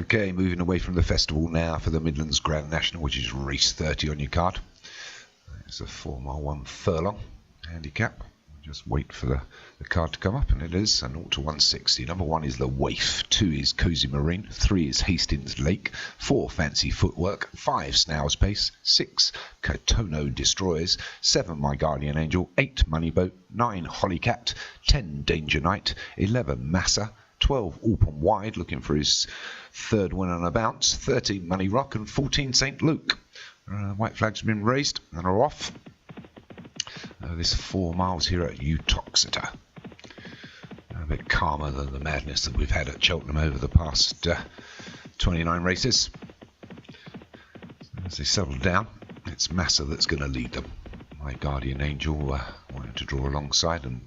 Okay, moving away from the festival now for the Midlands Grand National, which is race 30 on your card. It's a 4 mile 1 furlong handicap. Just wait for the card to come up, and it is a 0 to 160. Number 1 is the Waif, 2 is Cozy Marine, 3 is Hastings Lake, 4 Fancy Footwork, 5 Snail's Pace, 6 Katono Destroyers, 7 My Guardian Angel, 8 Money Boat, 9 Hollycat, 10 Danger Knight, 11 Massa, 12 Alpen Wide, looking for his third win on a bounce, 13 Money Rock, and 14 St. Luke. White flags have been raised and are off. This 4 miles here at Uttoxeter. A bit calmer than the madness that we've had at Cheltenham over the past 29 races. As they settle down, it's Massa that's going to lead them. My Guardian Angel wanting to draw alongside and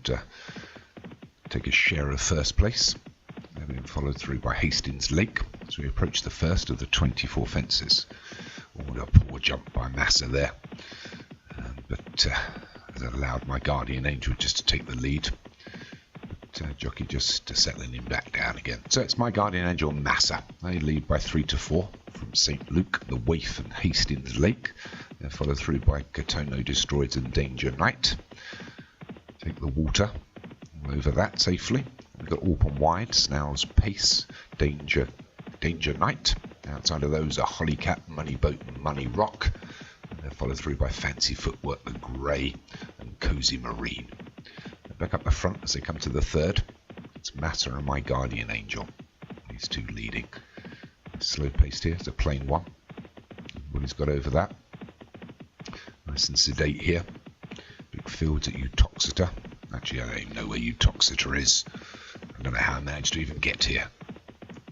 take a share of first place. They're being followed through by Hastings Lake as we approach the first of the 24 fences. What a poor jump by Massa there. But that allowed My Guardian Angel just to take the lead. But jockey just settling him back down again. So it's My Guardian Angel and Massa. They lead by 3 to 4 from St. Luke, the Waif and Hastings Lake. They're followed through by Katono Destroyed and Danger Knight. Take the water over that safely. We've got Alpen Wide, Snail's Pace, Danger Knight. Outside of those are Hollycat, Money Boat and Money Rock. And they're followed through by Fancy Footwork, the Grey and Cozy Marine. Back up the front as they come to the third. It's Massa and My Guardian Angel. These two leading. Slow paced here, it's a plain one. Willie's got over that. Nice and sedate here. Big fields at Uttoxeter. Actually, I don't even know where Uttoxeter is. I don't know how I managed to even get here.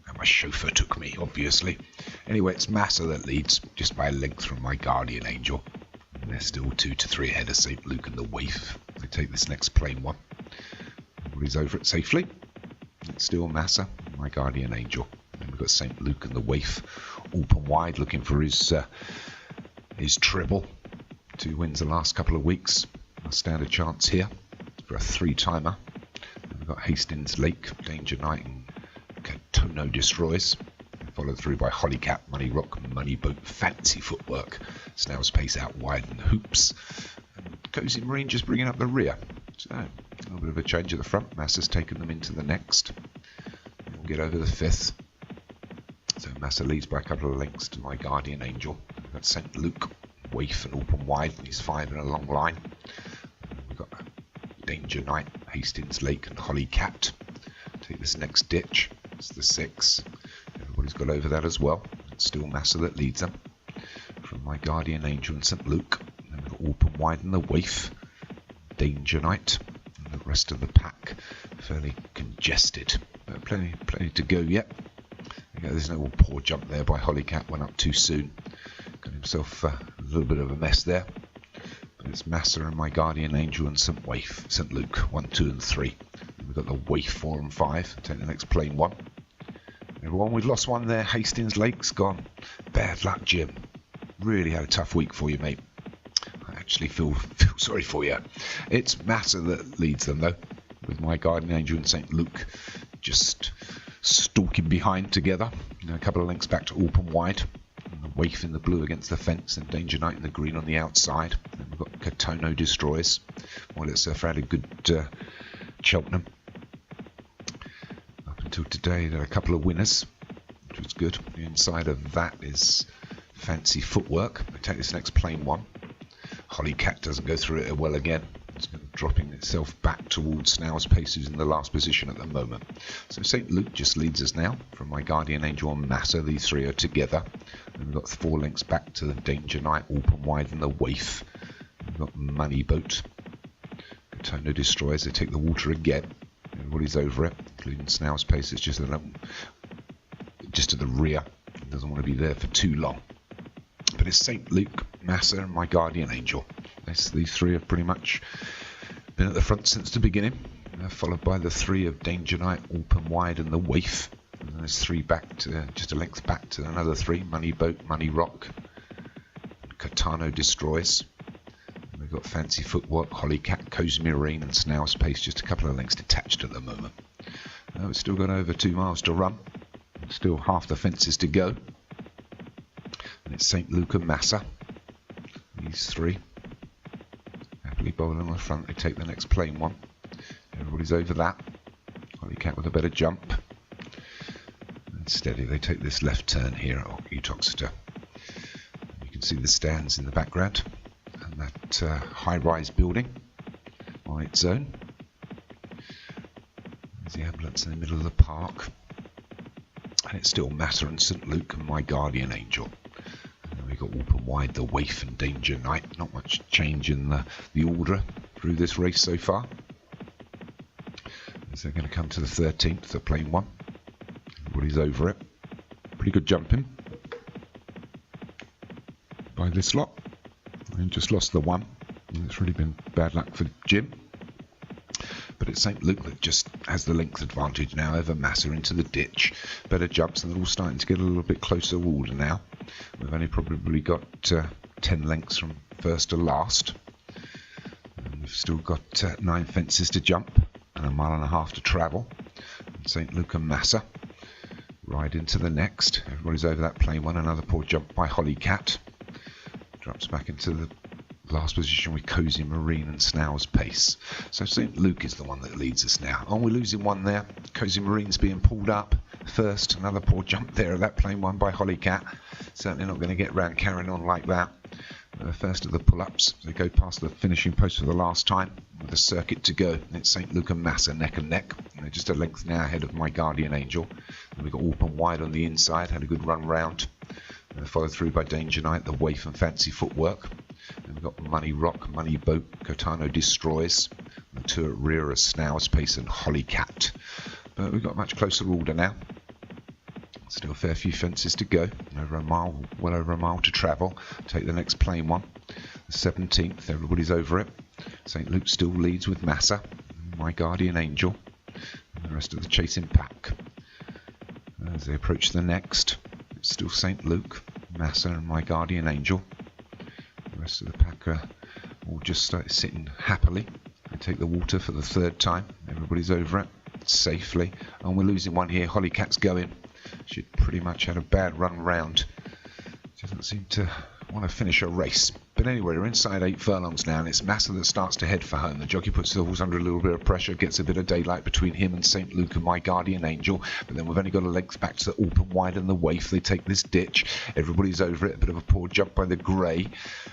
And my chauffeur took me, obviously. Anyway, it's Massa that leads, just by a length from My Guardian Angel. And they're still 2 to 3 ahead of St. Luke and the Waif. They take this next plain one. Everybody's over it safely. It's still Massa, My Guardian Angel. And we've got St. Luke and the Waif. Alpen Wide looking for his treble. 2 wins the last couple of weeks. I'll stand a chance here for a 3-timer. We've got Hastings Lake, Danger Knight and Katono Destroys. Followed through by Hollycat, Money Rock, Money Boat, Fancy Footwork. Snail's Pace out wide and Hoops. And Cozy Marine just bringing up the rear. So a little bit of a change at the front. Massa's taken them into the next. We'll get over the 5th. So Massa leads by a couple of lengths to My Guardian Angel. We've got St. Luke, Waif and Alpen Wide. He's 5 in a long line. We've got Danger Knight, Hastings Lake and Hollycat. Take this next ditch. It's the 6. Everybody's got over that as well. It's still Massa that leads them. From My Guardian Angel and St. Luke. And we've got Alpen Wide and the Waif. Danger Knight. And the rest of the pack fairly congested. But plenty to go yet. There's no poor jump there by Hollycat. Went up too soon. Got himself a little bit of a mess there. But it's Massa and My Guardian Angel and St. Luke. 1, 2 and 3. And we've got the Waif 4 and 5. Take the next plain one. Everyone, we've lost one there. Hastings Lake's gone. Bad luck, Jim. Really had a tough week for you, mate. I actually feel sorry for you. It's Massa that leads them, though, with My Guardian Angel and St. Luke just stalking behind together. A couple of lengths back to Alpen Wide. And the Waif in the blue against the fence, and Danger Knight in the green on the outside. And we've got Katono Destroys. Well, it's a fairly good Cheltenham. Until today, there are a couple of winners, which was good. The inside of that is Fancy Footwork. We take this next plain one. Hollycat doesn't go through it well again. It's dropping itself back towards Snail's Pace, who's in the last position at the moment. So St. Luke just leads us now from My Guardian Angel and Massa. These 3 are together. And we've got 4 lengths back to the Danger Knight, Alpen Wide and the Waif. We've got Money Boat. Katono Destroys. They take the water again. Everybody's over it, including Snail's Pace. It's just to the rear. It doesn't want to be there for too long. But it's St. Luke, Massa and My Guardian Angel. These 3 have pretty much been at the front since the beginning. Followed by the 3 of Danger Knight, Alpen Wide and the Waif. And then there's 3 back to, just a length back to another 3. Money Boat, Money Rock. Katono Destroys. We've got Fancy Footwork, Hollycat, Cozy Marine and Snail's Pace, just a couple of lengths detached at the moment. We've still got over 2 miles to run. Still half the fences to go. And it's St. Luke and Massa. These three. Happily bowling on the front. They take the next plain one. Everybody's over that. Hollycat with a better jump. And steady. They take this left turn here at Utoxeter. You can see the stands in the background. And that high-rise building on its own. There's the ambulance in the middle of the park. And it's still Massa and St. Luke and My Guardian Angel. And then we've got open wide the Waif and Danger Knight. Not much change in the order through this race so far. As they're going to come to the 13th, the plain one. Everybody's over it. Pretty good jumping by this lot. And just lost the one. And it's really been bad luck for Jim. But it's St. Luke that just has the length advantage now over Massa into the ditch. Better jumps, and they're all starting to get a little bit closer order now. We've only probably got 10 lengths from first to last. And we've still got 9 fences to jump and 1.5 miles to travel. And St. Luke and Massa ride into the next. Everybody's over that plain one. Another poor jump by Hollycat. Drops back into the last position with Cozy Marine and Snow's Pace. So St. Luke is the one that leads us now. Oh, we're losing one there. Cozy Marine's being pulled up first. Another poor jump there of that plain one by Hollycat. Certainly not going to get round carrying on like that. First of the pull-ups. They go past the finishing post for the last time with a circuit to go. And it's St. Luke and Massa neck and neck. And they're just a length now ahead of My Guardian Angel. And we've got open wide on the inside. Had a good run round. Followed through by Danger Knight, the Waif and Fancy Footwork. And we've got Money Rock, Money Boat, Cotano Destroys. The two at rear are Snow's Pace and Hollycat. But we've got a much closer order now. Still a fair few fences to go. Over a mile, well over a mile to travel. Take the next plain one. The 17th, everybody's over it. St. Luke still leads with Massa, My Guardian Angel, and the rest of the chasing pack. As they approach the next, it's still St. Luke, Massa and My Guardian Angel. The rest of the pack are all just started sitting happily. They take the water for the 3rd time. Everybody's over it safely. And we're losing one here. Hollycat's going. She pretty much had a bad run round. Doesn't seem to want to finish a race. But anyway, we're inside 8 furlongs now, and it's Massa that starts to head for home. The jockey puts the horse under a little bit of pressure, gets a bit of daylight between him and St. Luke and My Guardian Angel. But then we've only got a length back to the open wide and the Waif. They take this ditch. Everybody's over it. A bit of a poor jump by the Grey,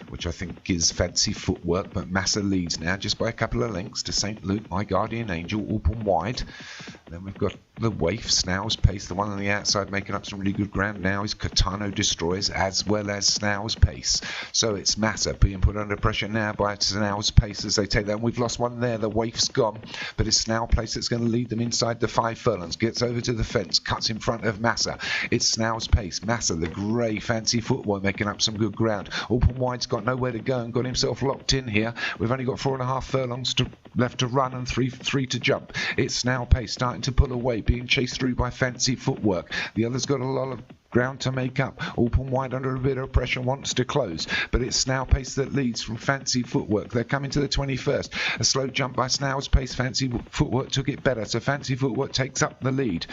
which I think is Fancy Footwork. But Massa leads now just by a couple of lengths to St. Luke, My Guardian Angel, open wide. Then we've got the Waif, Snow's Pace. The one on the outside making up some really good ground now is Cotano Destroys, as well as Snow's Pace. So it's Massa being put under pressure now by Snow's Pace as they take that. And we've lost one there. The Waif's gone, but it's Snow's Pace that's going to lead them inside the 5 furlongs. Gets over to the fence, cuts in front of Massa. It's Snow's Pace. Massa, the Grey Fancy Footwork, making up some good ground. Open wide's got nowhere to go and got himself locked in here. We've only got 4.5 furlongs left to run and three to jump. It's Snow's Pace starting to pull away, being chased through by Fancy Footwork. The other's got a lot of ground to make up. Open wide under a bit of pressure, wants to close, but it's Snow's Pace that leads from Fancy Footwork. They're coming to the 21st. A slow jump by Snow's Pace. Fancy Footwork took it better, so Fancy Footwork takes up the lead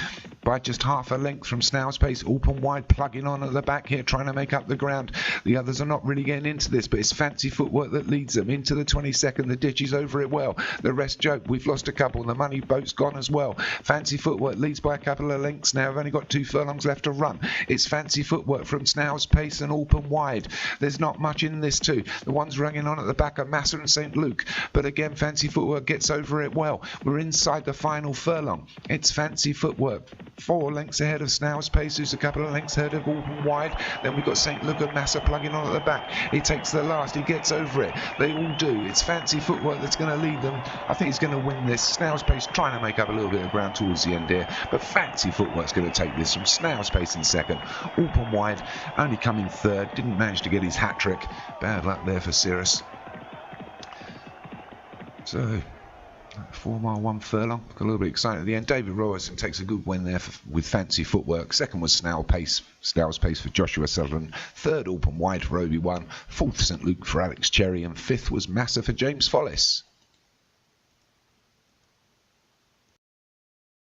by just half a length from Snow's Pace. Open wide, plugging on at the back here, trying to make up the ground. The others are not really getting into this, but it's Fancy Footwork that leads them into the 22nd. The ditch is over it well. The rest joke. We've lost a couple. The Money Boat's gone as well. Fancy Footwork leads by a couple of lengths now. We've only got 2 furlongs left to run. It's Fancy Footwork from Snow's Pace and open wide. There's not much in this too. The ones running on at the back are Massa and St. Luke. But again, Fancy Footwork gets over it well. We're inside the final furlong. It's Fancy Footwork. 4 lengths ahead of Snow's Pace, who's a couple of lengths ahead of open wide. Then we've got St. Luke and Massa plugging on at the back. He takes the last. He gets over it. They all do. It's Fancy Footwork that's going to lead them. I think he's going to win this. Snow's Pace trying to make up a little bit of ground towards the end here. But Fancy Footwork's going to take this from Snow's Pace in second. Open wide, only coming third, didn't manage to get his hat-trick. Bad luck there for Cirrus. So 4 mile 1 furlong, got a little bit excited at the end. David Robertson takes a good win there with Fancy Footwork. Second was Snow's Pace for Joshua Sutherland. Third open wide for Obi-Wan. Fourth St. Luke for Alex Cherry, and fifth was Massa for James Follis.